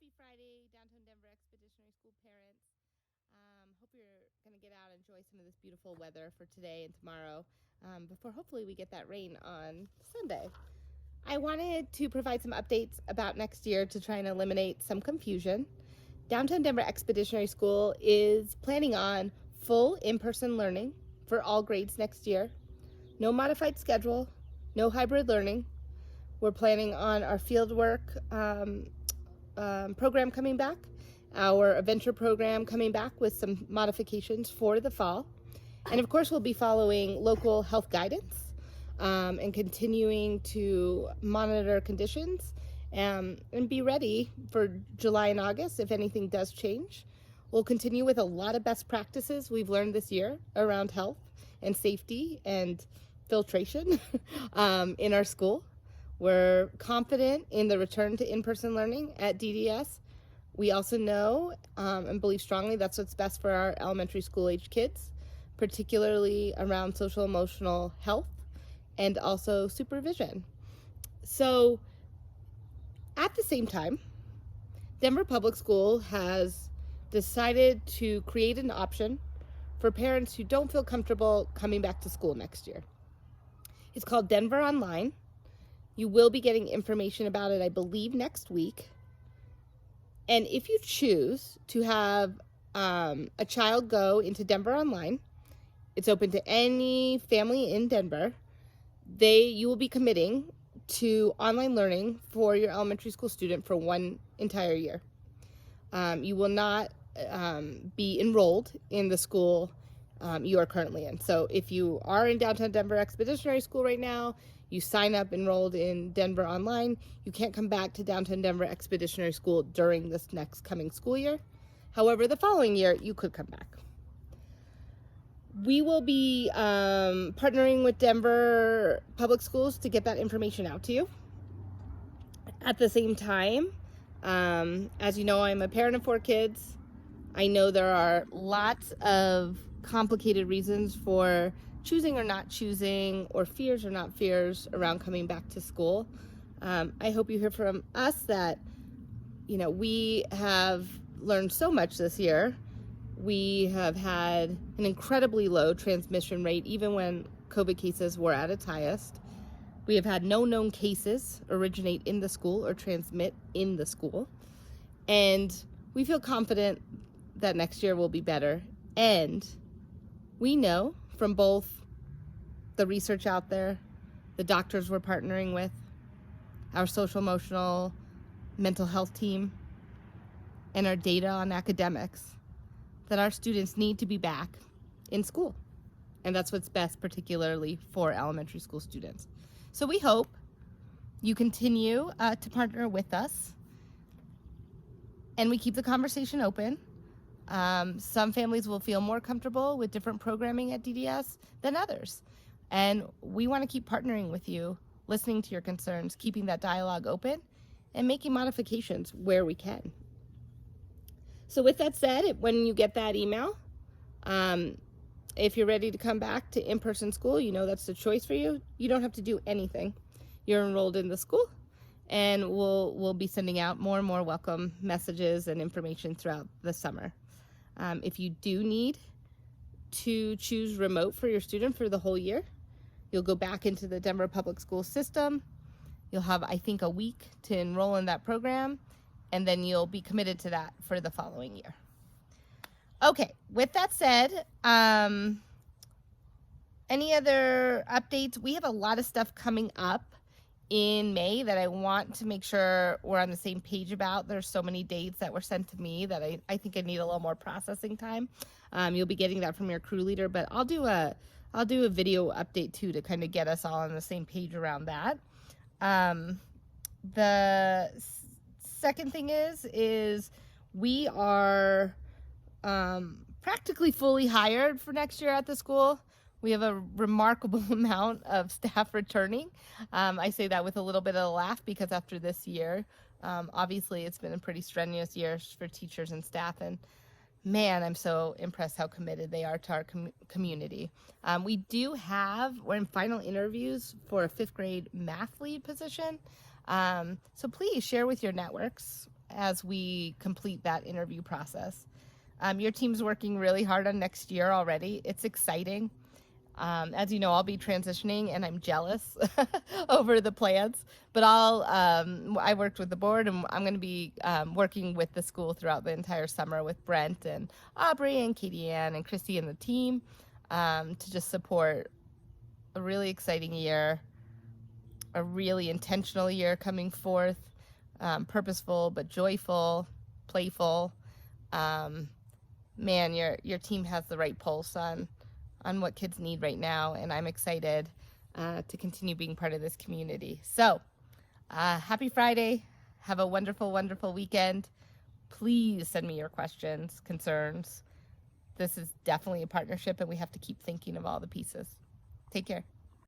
Happy Friday, Downtown Denver Expeditionary School parents. Hope you're going to get out and enjoy some of this beautiful weather for today and tomorrow before hopefully we get that rain on Sunday. I wanted to provide some updates about next year to try and eliminate some confusion. Downtown Denver Expeditionary School is planning on full in-person learning for all grades next year. No modified schedule, no hybrid learning. We're planning on our fieldwork program coming back, our adventure program coming back with some modifications for the fall. And of course, we'll be following local health guidance and continuing to monitor conditions and be ready for July and August if anything does change. We'll continue with a lot of best practices we've learned this year around health and safety and filtration in our school. We're confident in the return to in-person learning at DDS. We also know and believe strongly that's what's best for our elementary school age kids, particularly around social emotional health and also supervision. So at the same time, Denver Public School has decided to create an option for parents who don't feel comfortable coming back to school next year. It's called Denver Online. You will be getting information about it, I believe, next week. And if you choose to have a child go into Denver Online, it's open to any family in Denver. You will be committing to online learning for your elementary school student for one entire year. You will not be enrolled in the school you are currently in. So if you are in Downtown Denver Expeditionary School right now, you sign up enrolled in Denver Online, you can't come back to Downtown Denver Expeditionary School during this next coming school year. However, the following year, you could come back. We will be partnering with Denver Public Schools to get that information out to you. At the same time, as you know, I'm a parent of 4 kids. I know there are lots of complicated reasons for choosing or not choosing, or fears or not fears around coming back to school. I hope you hear from us that, we have learned so much this year. We have had an incredibly low transmission rate, even when COVID cases were at its highest. We have had no known cases originate in the school or transmit in the school. And we feel confident that next year will be better. And we know from both the research out there, the doctors we're partnering with, our social emotional mental health team, and our data on academics, that our students need to be back in school. And that's what's best, particularly for elementary school students. So we hope you continue to partner with us and we keep the conversation open. Some families will feel more comfortable with different programming at DDS than others. And we want to keep partnering with you, listening to your concerns, keeping that dialogue open, and making modifications where we can. So with that said, when you get that email, if you're ready to come back to in-person school, that's the choice for you. You don't have to do anything. You're enrolled in the school, and we'll be sending out more and more welcome messages and information throughout the summer. If you do need to choose remote for your student for the whole year, you'll go back into the Denver Public School system. You'll have, I think, a week to enroll in that program, and then you'll be committed to that for the following year. Okay, with that said, any other updates? We have a lot of stuff coming up in May that I want to make sure we're on the same page about. There's so many dates that were sent to me that I think I need a little more processing time. You'll be getting that from your crew leader, but I'll do a video update too to kind of get us all on the same page around that. The second thing is we are practically fully hired for next year at the school. We have a remarkable amount of staff returning. I say that with a little bit of a laugh because after this year, obviously it's been a pretty strenuous year for teachers and staff, and man, I'm so impressed how committed they are to our community. We're in final interviews for a 5th grade math lead position. So please share with your networks as we complete that interview process. Your team's working really hard on next year already. It's exciting. As you know, I'll be transitioning, and I'm jealous over the plans. But I worked with the board, and I'm going to be working with the school throughout the entire summer with Brent and Aubrey and Katie Ann and Christy and the team to just support a really exciting year, a really intentional year coming forth, purposeful but joyful, playful. Man, your team has the right pulse on what kids need right now, and I'm excited to continue being part of this community. So, happy Friday. Have a wonderful, wonderful weekend. Please send me your questions, concerns. This is definitely a partnership, and we have to keep thinking of all the pieces. Take care.